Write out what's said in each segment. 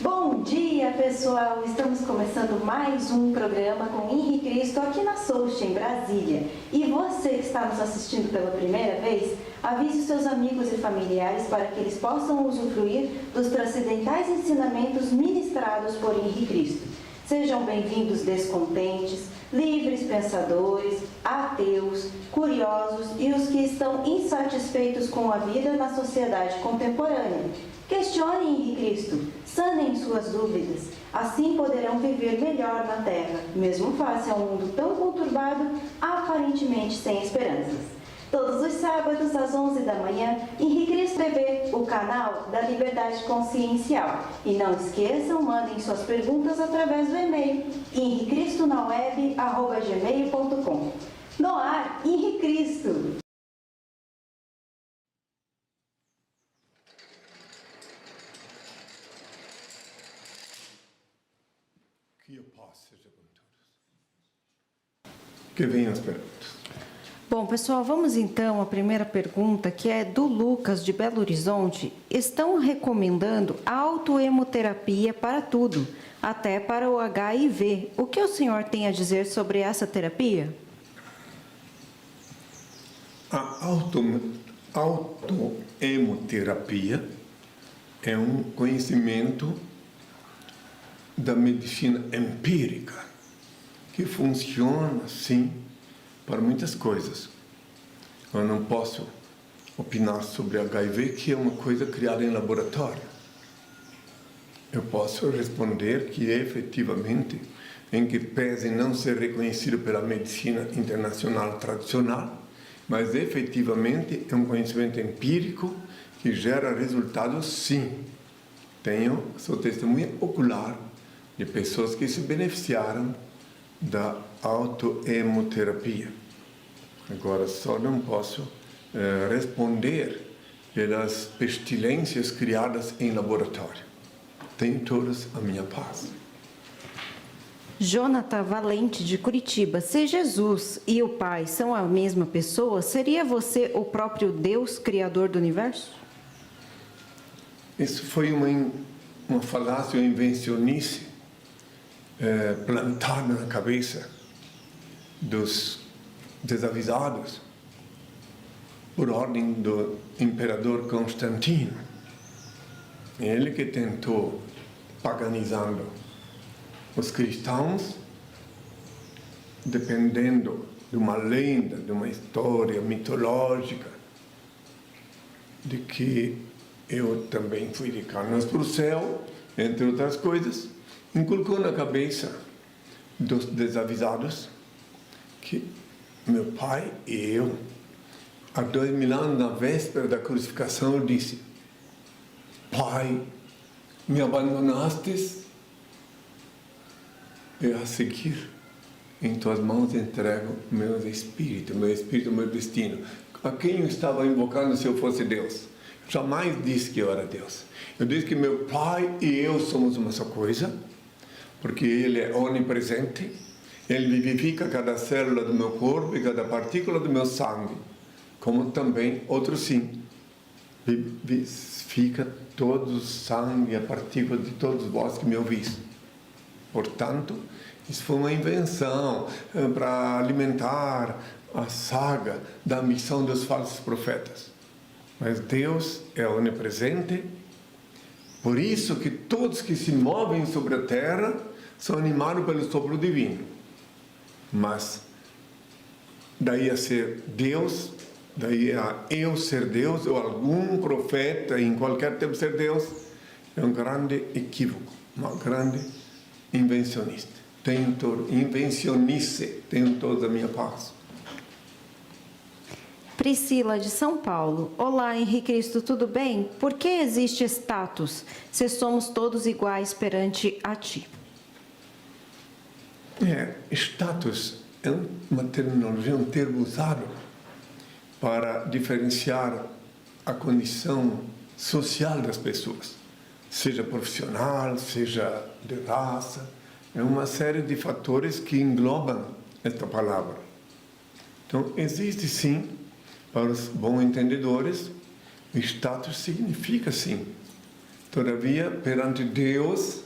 Bom dia, pessoal! Estamos começando mais um programa com Henrique Cristo aqui na Soust, em Brasília. E você que está nos assistindo pela primeira vez, avise os seus amigos e familiares para que eles possam usufruir dos transcendentais ensinamentos ministrados por Henrique Cristo. Sejam bem-vindos descontentes, livres pensadores, ateus, curiosos e os que estão insatisfeitos com a vida na sociedade contemporânea. Questionem Henrique Cristo, sanem suas dúvidas, assim poderão viver melhor na Terra, mesmo face a um mundo tão conturbado, aparentemente sem esperanças. Todos os sábados, às 11 da manhã, Henrique Cristo TV, o canal da Liberdade Consciencial. E não esqueçam, mandem suas perguntas através do e-mail henriquecristonaweb@gmail.com. No ar, Henrique Cristo! Que a paz seja com todos. Que venham as perguntas. Bom, pessoal, vamos então à primeira pergunta, que é do Lucas, de Belo Horizonte. Estão recomendando autoemoterapia para tudo, até para o HIV. O que o senhor tem a dizer sobre essa terapia? A autoemoterapia é um conhecimento da medicina empírica, que funciona, sim, para muitas coisas. Eu não posso opinar sobre HIV, que é uma coisa criada em laboratório. Eu posso responder que, efetivamente, em que pese não ser reconhecido pela medicina internacional tradicional, mas, efetivamente, é um conhecimento empírico que gera resultados, sim. Sou testemunha ocular de pessoas que se beneficiaram da autoemoterapia. Agora, só não posso responder pelas pestilências criadas em laboratório. Tenho todas a minha paz. Jonathan Valente, de Curitiba. Se Jesus e o Pai são a mesma pessoa, seria você o próprio Deus, Criador do Universo? Isso foi uma falácia, uma invencionice plantada na cabeça dos desavisados por ordem do imperador Constantino. Ele que tentou, paganizando os cristãos, dependendo de uma lenda, de uma história mitológica, de que eu também fui de carnes para o céu, entre outras coisas, inculcou na cabeça dos desavisados que meu pai e eu, há 2000 anos, na véspera da crucificação, eu disse: Pai, me abandonastes, e a seguir, em tuas mãos entrego meu espírito, meu destino. A quem eu estava invocando se eu fosse Deus? Jamais disse que eu era Deus. Eu disse que meu pai e eu somos uma só coisa, porque Ele é onipresente, Ele vivifica cada célula do meu corpo e cada partícula do meu sangue, como também, outro sim, vivifica todo o sangue e a partícula de todos vós que me ouvis. Portanto, isso foi uma invenção para alimentar a saga da missão dos falsos profetas. Mas Deus é onipresente, por isso que todos que se movem sobre a terra são animados pelo sopro divino. Mas daí a ser Deus, daí a eu ser Deus, ou algum profeta em qualquer tempo ser Deus, é um grande equívoco, uma grande invencionice. Tenho toda a minha paz. Priscila, de São Paulo. Olá, Henrique Cristo, tudo bem? Por que existe status, se somos todos iguais perante a Ti? Status é uma terminologia, um termo usado para diferenciar a condição social das pessoas, seja profissional, seja de raça. É uma série de fatores que englobam esta palavra. Então, existe sim, para os bons entendedores, status significa sim Todavia, perante Deus,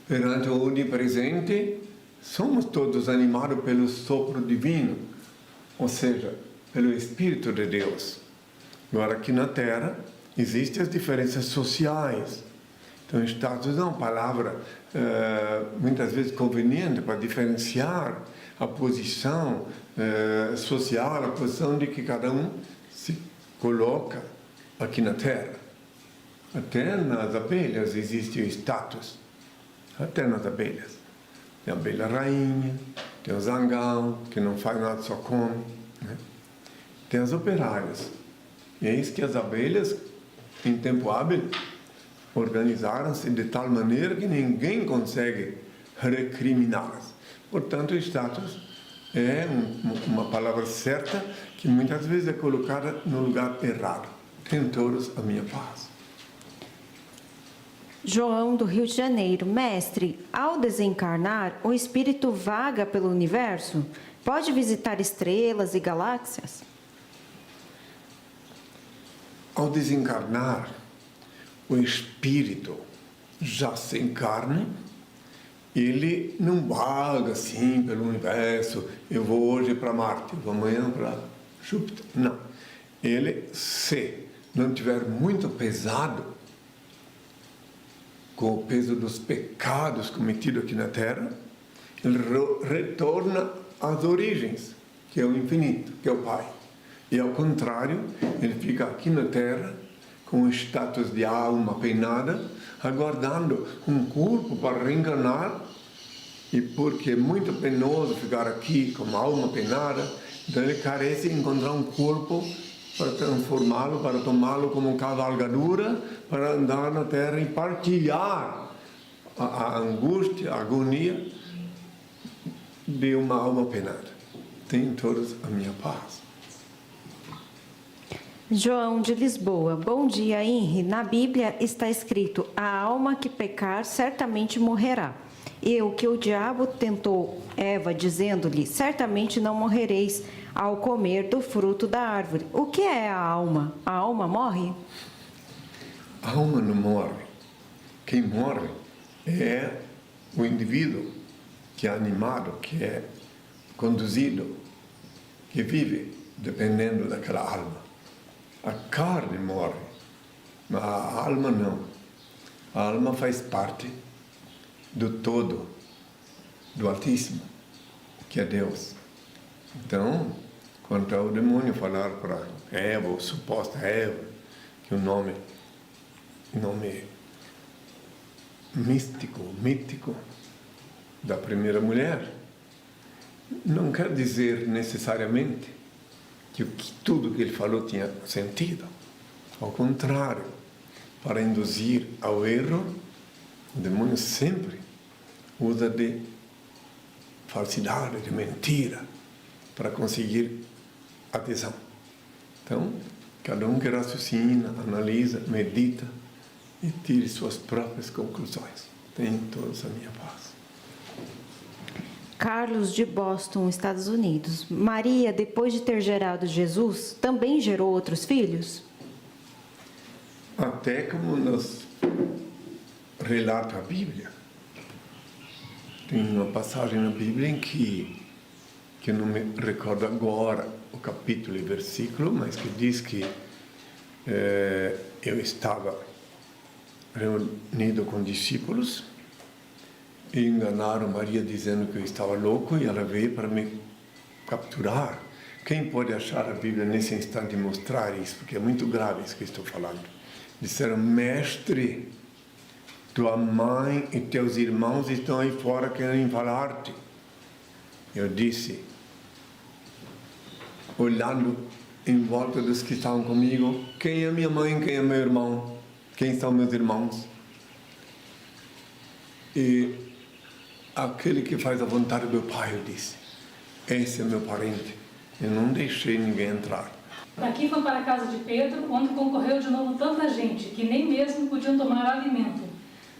perante o Onipresente, somos todos animados pelo sopro divino, ou seja, pelo Espírito de Deus. Agora, aqui na Terra, existem as diferenças sociais. Então, status é uma palavra muitas vezes conveniente para diferenciar a posição social, a posição de que cada um se coloca aqui na Terra. Até nas abelhas existe o status. Até nas abelhas. Tem a abelha rainha, tem o zangão, que não faz nada, só come. Né? Tem as operárias. E é isso que as abelhas, em tempo hábil, organizaram-se de tal maneira que ninguém consegue recriminá-las. Portanto, o status é uma palavra certa que muitas vezes é colocada no lugar errado. Tenham todos a minha paz. João, do Rio de Janeiro. Mestre, ao desencarnar, o espírito vaga pelo universo? Pode visitar estrelas e galáxias? Ao desencarnar, o espírito já sem carne, ele não vaga assim pelo universo, eu vou hoje para Marte, vou amanhã para Júpiter. Não. Ele, se não tiver muito pesado, com o peso dos pecados cometidos aqui na Terra, ele retorna às origens, que é o infinito, que é o Pai. E ao contrário, ele fica aqui na Terra, com o status de alma penada, aguardando um corpo para reencarnar, e porque é muito penoso ficar aqui com uma alma penada, então ele carece de encontrar um corpo para transformá-lo, para tomá-lo como cavalgadura, para andar na Terra e partilhar a angústia, a agonia de uma alma penada. Tenham todos a minha paz. João, de Lisboa. Bom dia, Henri. Na Bíblia está escrito: a alma que pecar certamente morrerá. E o que o diabo tentou Eva, dizendo-lhe: certamente não morrereis ao comer do fruto da árvore. O que é a alma? A alma morre? A alma não morre. Quem morre é o indivíduo que é animado, que é conduzido, que vive dependendo daquela alma. A carne morre, mas a alma não. A alma faz parte do todo, do Altíssimo, que é Deus. Então, quando o demônio falar para Eva, ou suposta Eva, que o nome mítico da primeira mulher, não quer dizer necessariamente que tudo que ele falou tinha sentido. Ao contrário, para induzir ao erro, o demônio sempre usa de falsidade, de mentira, para conseguir adesão. Então, cada um que raciocina, analisa, medita e tire suas próprias conclusões. Tenham todos a minha paz. Carlos, de Boston, Estados Unidos. Maria, depois de ter gerado Jesus, também gerou outros filhos? Até como nos relata a Bíblia. Tem uma passagem na Bíblia em que eu não me recordo agora o capítulo e versículo, mas que diz que eu estava reunido com discípulos e enganaram Maria dizendo que eu estava louco e ela veio para me capturar. Quem pode achar a Bíblia nesse instante e mostrar isso? Porque é muito grave isso que estou falando. Disseram: mestre, tua mãe e teus irmãos estão aí fora querendo falar-te. Eu disse, olhando em volta dos que estavam comigo: quem é minha mãe, quem é meu irmão? Quem são meus irmãos? E aquele que faz a vontade do Pai, eu disse, esse é meu parente. Eu não deixei ninguém entrar. Daqui foi para a casa de Pedro, onde concorreu de novo tanta gente, que nem mesmo podiam tomar alimento.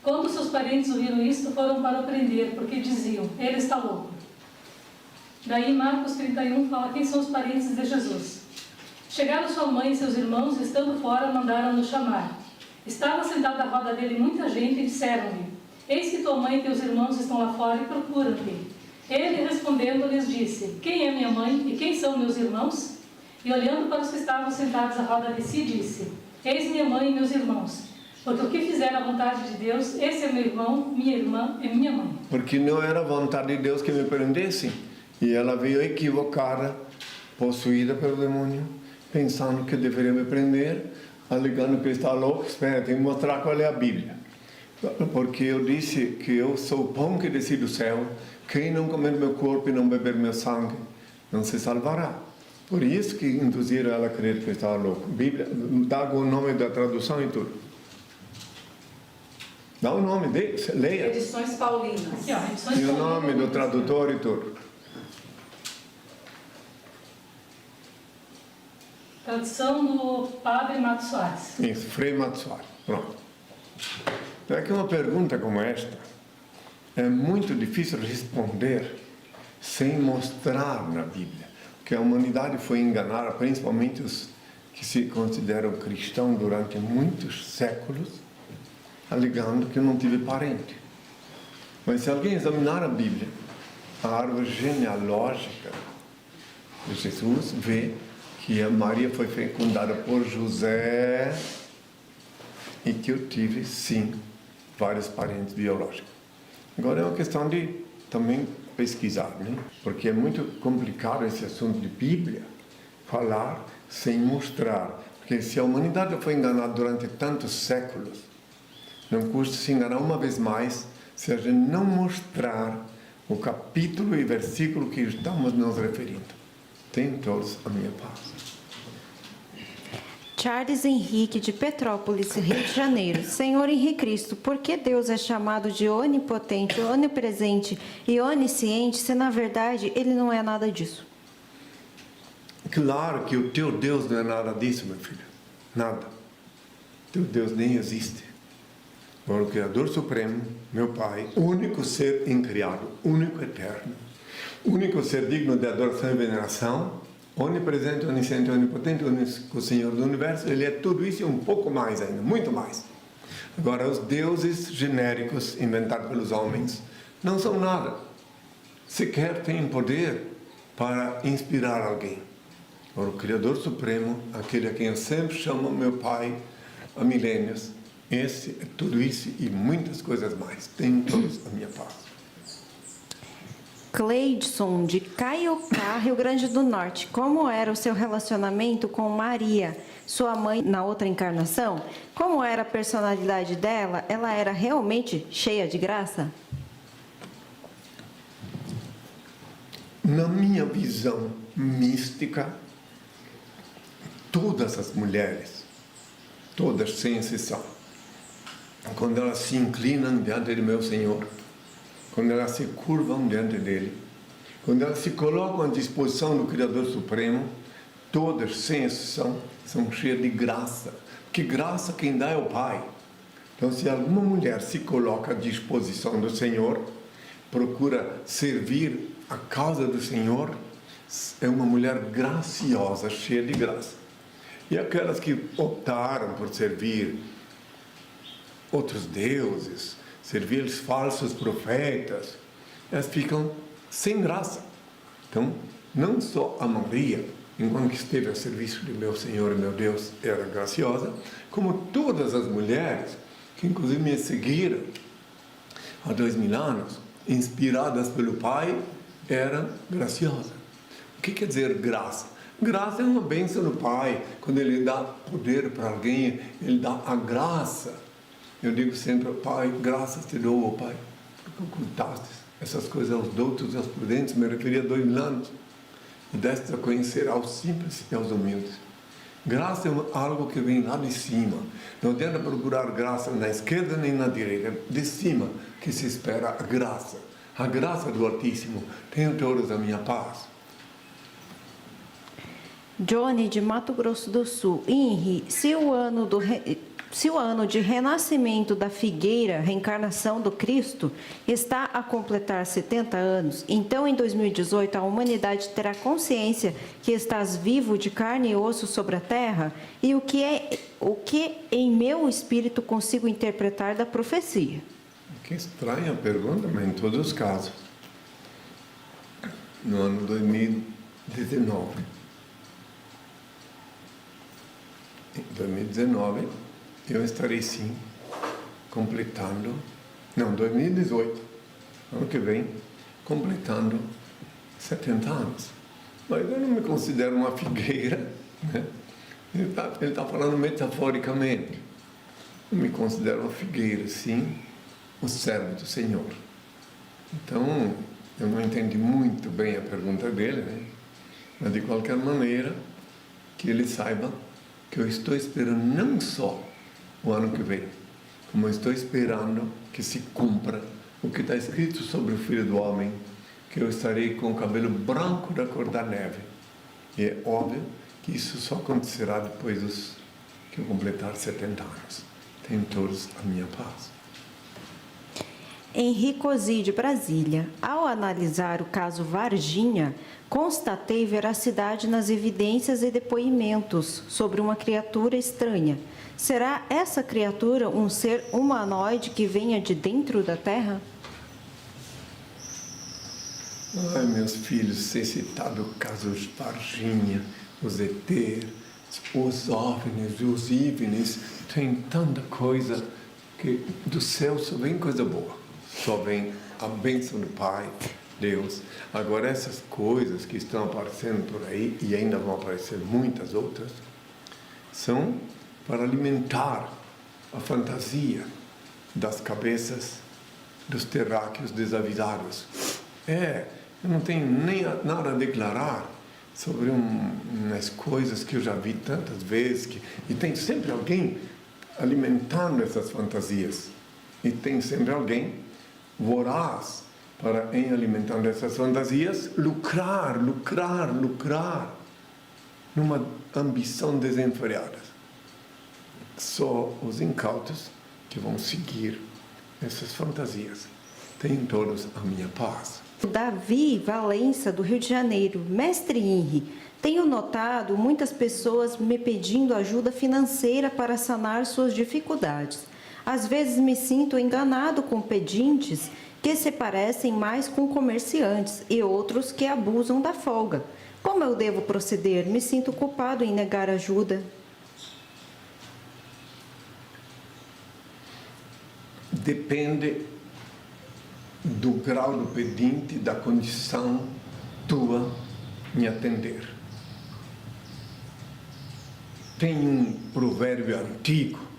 Quando seus parentes ouviram isto, foram para o prender, porque diziam: ele está louco. Daí Marcos 31 fala quem são os parentes de Jesus. Chegaram sua mãe e seus irmãos, estando fora, mandaram-no chamar. Estava sentada à roda dele muita gente e disseram-lhe: Eis que tua mãe e teus irmãos estão lá fora e procuram-te. Ele, respondendo, lhes disse: Quem é minha mãe e quem são meus irmãos? E olhando para os que estavam sentados à roda de si, disse: Eis minha mãe e meus irmãos. Porque o que fizer a vontade de Deus, esse é meu irmão, minha irmã e minha mãe. Porque não era a vontade de Deus que me prendesse. E ela veio equivocada, possuída pelo demônio, pensando que deveria me prender, alegando que está louco. Espera, tem que mostrar qual é a Bíblia. Porque eu disse que eu sou o pão que desci do céu. Quem não comer meu corpo e não beber meu sangue, não se salvará. Por isso que induziram ela a crer que eu estava louco. Bíblia, dá o nome da tradução e tudo. Dá o nome dele, leia. Edições Paulinas. Aqui, ó, edições E o Paulinas. nome do tradutor e tudo. Tradução do Padre Mato Soares. Isso, Frei Mato Soares. Pronto. É que uma pergunta como esta é muito difícil responder sem mostrar na Bíblia. Porque a humanidade foi enganada, principalmente os que se consideram cristãos durante muitos séculos, alegando que eu não tive parente. Mas se alguém examinar a Bíblia, a árvore genealógica de Jesus, vê que a Maria foi fecundada por José e que eu tive, sim, vários parentes biológicos. Agora é uma questão de também pesquisar, né? Porque é muito complicado esse assunto de Bíblia, falar sem mostrar. Porque se a humanidade foi enganada durante tantos séculos, não custa se enganar uma vez mais se a gente não mostrar o capítulo e versículo que estamos nos referindo. Tenham todos a minha paz. Charles Henrique, de Petrópolis, Rio de Janeiro. Senhor Henrique Cristo, por que Deus é chamado de onipotente, onipresente e onisciente, se na verdade Ele não é nada disso? Claro que o teu Deus não é nada disso, meu filho. Nada. Teu Deus nem existe. Agora, o Criador Supremo, meu Pai, único ser incriado, único eterno, único ser digno de adoração e veneração, onipresente, onisciente, onipotente, único Senhor do Universo, Ele é tudo isso e um pouco mais ainda, muito mais. Agora, os deuses genéricos inventados pelos homens não são nada. Sequer têm poder para inspirar alguém. Agora, o Criador Supremo, aquele a quem eu sempre chamo meu Pai há milênios, esse é tudo isso e muitas coisas mais. Tenham todos a minha paz. Cleidson, de Caiocá, Rio Grande do Norte. Como era o seu relacionamento com Maria, sua mãe, na outra encarnação? Como era a personalidade dela? Ela era realmente cheia de graça? Na minha visão mística, todas as mulheres, todas sem exceção, quando elas se inclinam diante do meu Senhor, quando elas se curvam diante dele, quando elas se colocam à disposição do Criador Supremo, todas, sem exceção, são cheias de graça. Porque graça quem dá é o Pai. Então, se alguma mulher se coloca à disposição do Senhor, procura servir a causa do Senhor, é uma mulher graciosa, cheia de graça. E aquelas que optaram por servir outros deuses, servir os falsos profetas, elas ficam sem graça. Então, não só a Maria, enquanto esteve a serviço de meu Senhor e meu Deus, era graciosa, como todas as mulheres, que inclusive me seguiram há 2000 anos, inspiradas pelo Pai, eram graciosas. O que quer dizer graça? Graça é uma bênção do Pai. Quando Ele dá poder para alguém, Ele dá a graça. Eu digo sempre, Pai, graças te dou, oh Pai, porque ocultaste essas coisas aos doutos e aos prudentes, me referi a 2000 anos, e deste a conhecer aos simples e aos humildes. Graça é algo que vem lá de cima. Não adianta procurar graça na esquerda nem na direita, é de cima que se espera a graça do Altíssimo. Tenham todos a minha paz. Johnny, de Mato Grosso do Sul. Henri, se o ano do se o ano de renascimento da figueira, reencarnação do Cristo, está a completar 70 anos, então em 2018 a humanidade terá consciência que estás vivo de carne e osso sobre a terra? E o que em meu espírito consigo interpretar da profecia? Que estranha pergunta, mas em todos os casos. No ano 2019. Em 2019, eu estarei sim completando, não, 2018, ano que vem, completando 70 anos. Mas eu não me considero uma figueira, né? Ele está falando metaforicamente. Eu me considero uma figueira, sim, o servo do Senhor. Então, eu não entendi muito bem a pergunta dele, né? Mas de qualquer maneira, que ele saiba que eu estou esperando não só o ano que vem, como eu estou esperando que se cumpra o que está escrito sobre o Filho do Homem, que eu estarei com o cabelo branco da cor da neve. E é óbvio que isso só acontecerá depois que eu completar 70 anos. Tenham todos a minha paz. Henrico Zi, de Brasília. Ao analisar o caso Varginha, constatei veracidade nas evidências e depoimentos sobre uma criatura estranha. Será essa criatura um ser humanoide que venha de dentro da Terra? Ai, meus filhos, ser citado o caso Varginha, os ET, os OVNIs, os IVNIs, tem tanta coisa que do céu só vem coisa boa. Só vem a bênção do Pai, Deus. Agora, essas coisas que estão aparecendo por aí, e ainda vão aparecer muitas outras, são para alimentar a fantasia das cabeças dos terráqueos desavisados. Eu não tenho nem nada a declarar sobre umas coisas que eu já vi tantas vezes, e tem sempre alguém alimentando essas fantasias. E tem sempre alguém voraz para, em alimentando essas fantasias, lucrar, numa ambição desenfreada. Só os incautos que vão seguir essas fantasias. Tenham todos a minha paz. Davi Valença, do Rio de Janeiro. Mestre Henri, tenho notado muitas pessoas me pedindo ajuda financeira para sanar suas dificuldades. Às vezes me sinto enganado com pedintes que se parecem mais com comerciantes e outros que abusam da folga. Como eu devo proceder? Me sinto culpado em negar ajuda. Depende do grau do pedinte, da condição tua em atender. Tem um provérbio antigo,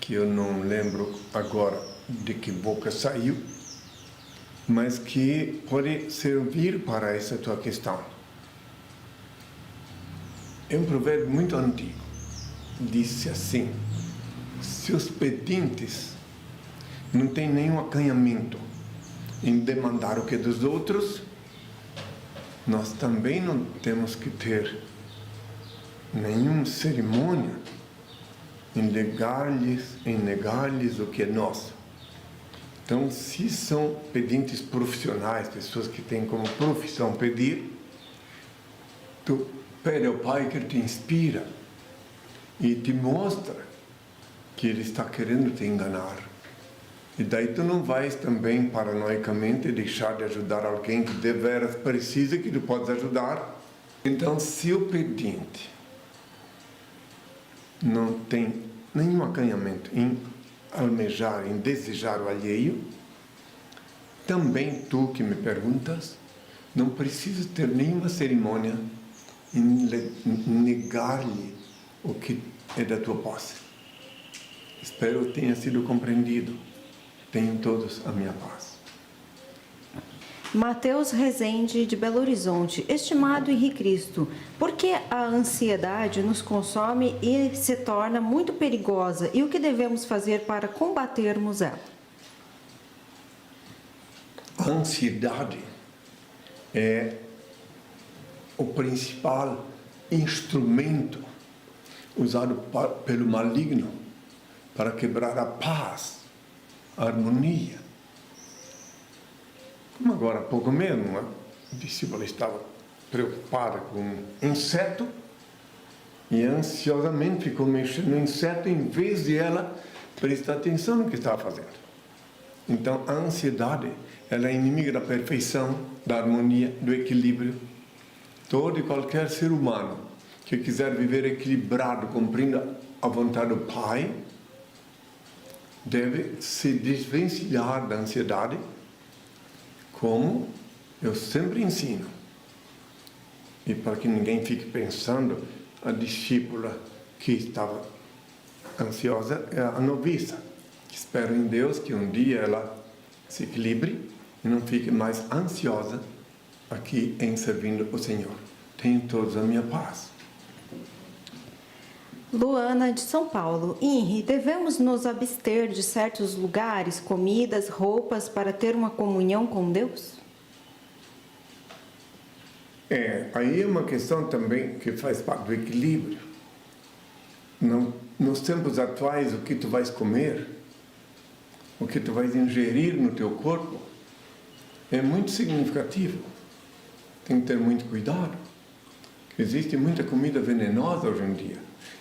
que eu não lembro agora de que boca saiu, mas que pode servir para essa tua questão. É um provérbio muito antigo. Disse assim: se os pedintes não têm nenhum acanhamento em demandar o que é dos outros, nós também não temos que ter nenhuma cerimônia em negar-lhes o que é nosso. Então, se são pedintes profissionais, pessoas que têm como profissão pedir, tu pede ao Pai que Ele te inspira e te mostra que Ele está querendo te enganar. E daí tu não vais também paranoicamente deixar de ajudar alguém que deveras precisa, que tu podes ajudar. Então, se o pedinte não tem nenhum acanhamento em almejar, em desejar o alheio, também tu que me perguntas, não precisas ter nenhuma cerimônia em negar-lhe o que é da tua posse. Espero que tenha sido compreendido. Tenham todos a minha paz. Mateus Rezende, de Belo Horizonte. Estimado Henri Cristo, por que a ansiedade nos consome e se torna muito perigosa? E o que devemos fazer para combatermos ela? A ansiedade é o principal instrumento usado pelo maligno para quebrar a paz, a harmonia. Como agora há pouco mesmo, uma discípula estava preocupada com um inseto e ansiosamente ficou mexendo no inseto em vez de ela prestar atenção no que estava fazendo. Então, a ansiedade, ela é inimiga da perfeição, da harmonia, do equilíbrio. Todo e qualquer ser humano que quiser viver equilibrado, cumprindo a vontade do Pai, deve se desvencilhar da ansiedade, como eu sempre ensino. E para que ninguém fique pensando, a discípula que estava ansiosa é a noviça, que espera em Deus que um dia ela se equilibre e não fique mais ansiosa aqui em servindo o Senhor. Tenho todos a minha paz. Luana, de São Paulo. Henri, devemos nos abster de certos lugares, comidas, roupas, para ter uma comunhão com Deus? Aí é uma questão também que faz parte do equilíbrio. Nos tempos atuais, o que tu vais comer, o que tu vais ingerir no teu corpo, é muito significativo. Tem que ter muito cuidado. Existe muita comida venenosa hoje em dia,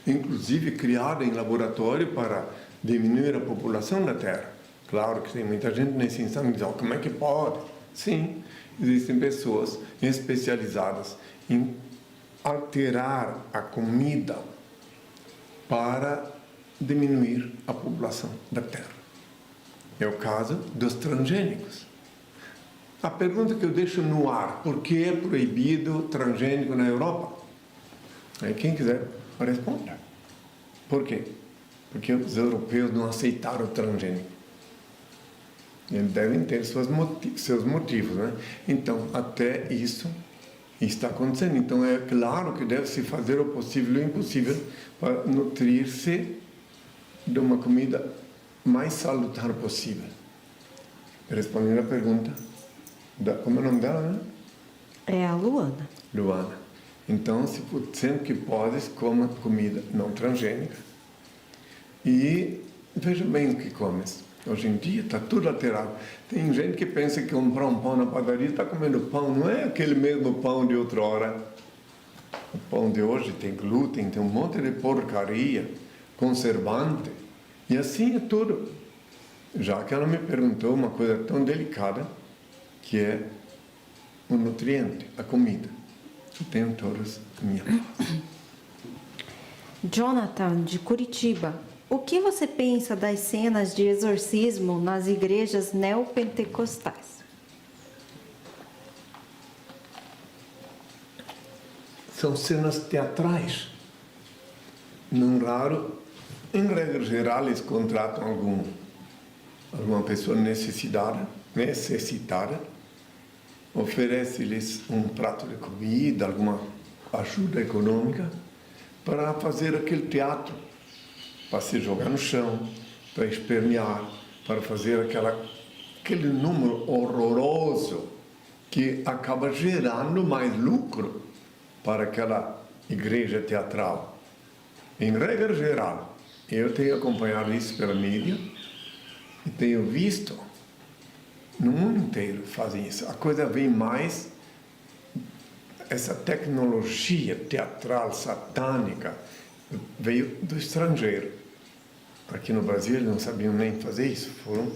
inclusive criada em laboratório para diminuir a população da Terra. Claro que tem muita gente nesse instante que diz, como é que pode? Sim, existem pessoas especializadas em alterar a comida para diminuir a população da Terra. É o caso dos transgênicos. A pergunta que eu deixo no ar, por que é proibido transgênico na Europa? Aí quem quiser responda. Por quê? Porque os europeus não aceitaram o transgênico. Eles devem ter seus motivos, né? Então, até isso está acontecendo. Então, é claro que deve-se fazer o possível e o impossível para nutrir-se de uma comida mais salutar possível. Respondendo a pergunta, como é o nome dela, né? É a Luana. Luana. Então, sempre que podes, coma comida não transgênica. E veja bem o que comes. Hoje em dia está tudo alterado. Tem gente que pensa que comprar um pão na padaria está comendo pão. Não é aquele mesmo pão de outra hora. O pão de hoje tem glúten, tem um monte de porcaria, conservante. E assim é tudo. Já que ela me perguntou uma coisa tão delicada, que é o nutriente, a comida. Eu tenho todas a minha paz. Jonathan, de Curitiba. O que você pensa das cenas de exorcismo nas igrejas neopentecostais? São cenas teatrais. Não raro, em regra geral, eles contratam alguma pessoa necessitada, oferece-lhes um prato de comida, alguma ajuda econômica, para fazer aquele teatro, para se jogar no chão, para espernear, para fazer aquele número horroroso que acaba gerando mais lucro para aquela igreja teatral. Em regra geral, eu tenho acompanhado isso pela mídia e tenho visto no mundo inteiro fazem isso. A coisa vem mais, essa tecnologia teatral satânica veio do estrangeiro. Aqui no Brasil eles não sabiam nem fazer isso, foram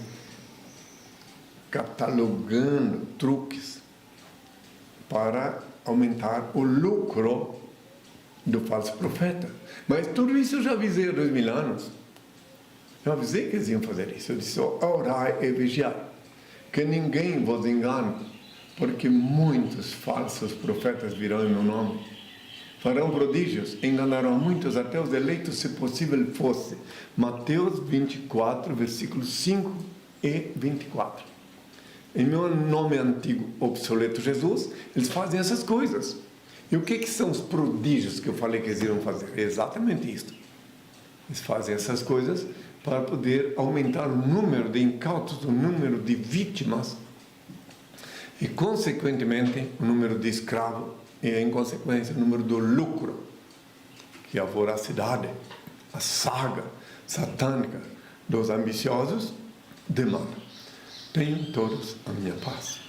catalogando truques para aumentar o lucro do falso profeta. Mas tudo isso eu já avisei há 2000 anos. Eu avisei que eles iam fazer isso. Eu disse, orai e vigiai, que ninguém vos engane, porque muitos falsos profetas virão em meu nome. Farão prodígios, enganarão muitos, até os eleitos, se possível fosse. Mateus 24, versículos 5 e 24. Em meu nome antigo, obsoleto Jesus, eles fazem essas coisas. E o que são os prodígios que eu falei que eles iriam fazer? É exatamente isso. Eles fazem essas coisas para poder aumentar o número de incautos, o número de vítimas e, consequentemente, o número de escravos e, em consequência, o número do lucro que a voracidade, a saga satânica dos ambiciosos demanda. Tenham todos a minha paz.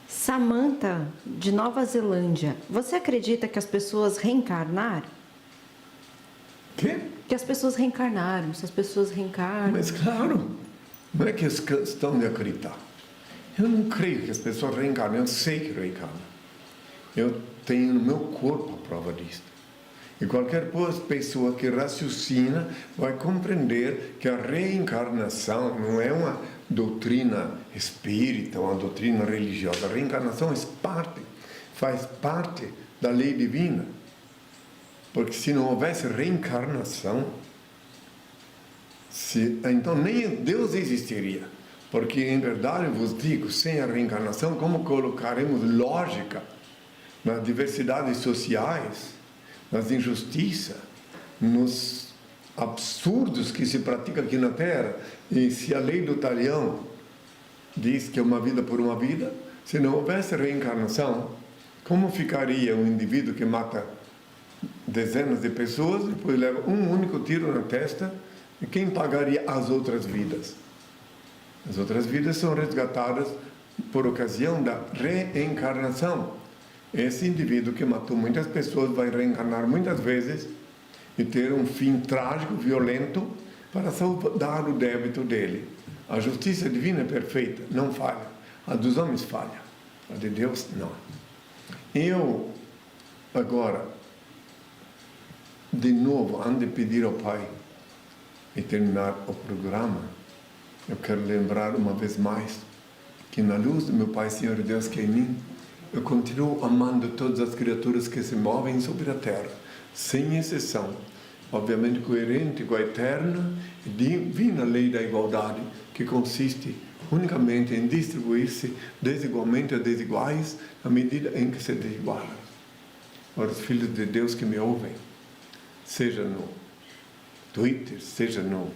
Samantha, de Nova Zelândia, você acredita que as pessoas reencarnaram? Quê? Que as pessoas reencarnaram, se as pessoas reencarnam. Mas claro, não é questão de acreditar. Eu não creio que as pessoas reencarnam, eu sei que reencarnam. Eu tenho no meu corpo a prova disso. E qualquer pessoa que raciocina vai compreender que a reencarnação não é uma doutrina espírita, uma doutrina religiosa. A reencarnação faz parte da lei divina. Porque se não houvesse reencarnação, então nem Deus existiria. Porque, em verdade, eu vos digo, sem a reencarnação, como colocaremos lógica nas diversidades sociais, nas injustiças, nos absurdos que se praticam aqui na Terra? E se a lei do talião diz que é uma vida por uma vida, se não houvesse reencarnação, como ficaria um indivíduo que mata dezenas de pessoas e depois leva um único tiro na testa? E quem pagaria as outras vidas? As outras vidas são resgatadas por ocasião da reencarnação. Esse indivíduo que matou muitas pessoas vai reencarnar muitas vezes e ter um fim trágico, violento, para saldar o débito dele. A justiça divina é perfeita, não falha. A dos homens falha, a de Deus não. Eu, agora, de novo, antes de pedir ao Pai e terminar o programa, eu quero lembrar uma vez mais que na luz do meu Pai, Senhor Deus, que é em mim, eu continuo amando todas as criaturas que se movem sobre a terra, sem exceção, obviamente coerente com a eterna e divina lei da igualdade, que consiste unicamente em distribuir-se desigualmente a desiguais na medida em que se desigualam. Ora, os filhos de Deus que me ouvem, seja no Twitter, seja no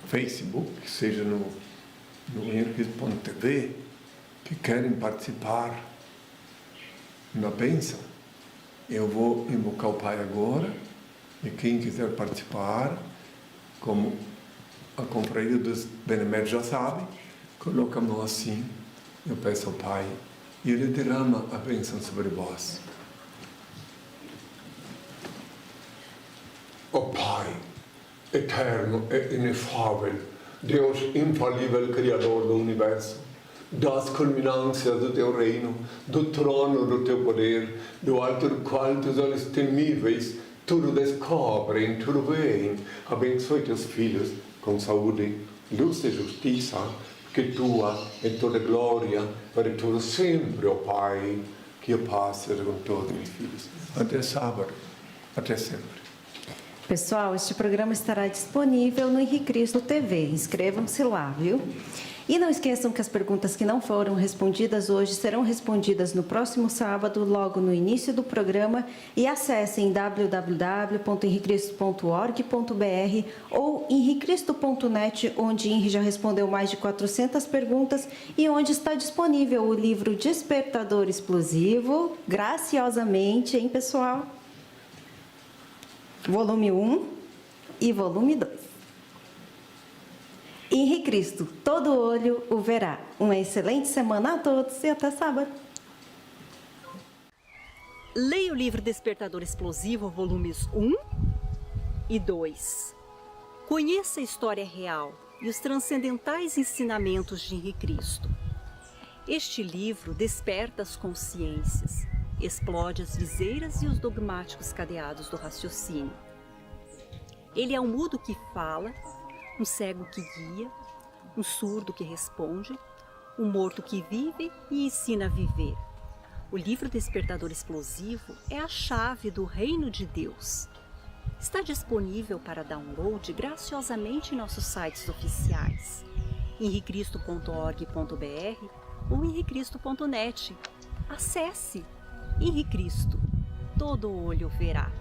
Facebook, seja no Henriques.tv, que querem participar na bênção, eu vou invocar o Pai agora, e quem quiser participar, como a confraria dos beneméritos já sabe, coloca a mão assim, eu peço ao Pai, e Ele derrama a bênção sobre vós. Ó Pai, eterno e inefável, Deus infalível, Criador do Universo, das culminâncias do Teu reino, do trono do Teu poder, do alto do qual Teus olhos temíveis tudo descobrem, tudo veem. Abençoe Teus filhos com saúde, luz e justiça, que Tua é toda glória para todo sempre, ó Pai. Que a paz seja com todos meus filhos. Até sábado, até sempre. Pessoal, este programa estará disponível no Henrique Cristo TV. Inscrevam-se lá, viu? E não esqueçam que as perguntas que não foram respondidas hoje serão respondidas no próximo sábado, logo no início do programa. E acessem www.henricristo.org.br ou henricristo.net, onde Henri já respondeu mais de 400 perguntas e onde está disponível o livro Despertador Explosivo, graciosamente, hein, pessoal? Volume 1 e volume 2. Henrique Cristo, todo olho o verá. Uma excelente semana a todos e até sábado. Leia o livro Despertador Explosivo, volumes 1 e 2. Conheça a história real e os transcendentais ensinamentos de Henrique Cristo. Este livro desperta as consciências, explode as viseiras e os dogmáticos cadeados do raciocínio. Ele é um mudo que fala, um cego que guia, um surdo que responde, um morto que vive e ensina a viver. O livro Despertador Explosivo é a chave do reino de Deus. Está disponível para download graciosamente em nossos sites oficiais, henricristo.org.br ou henricristo.net. Acesse! Henrique Cristo, todo olho verá.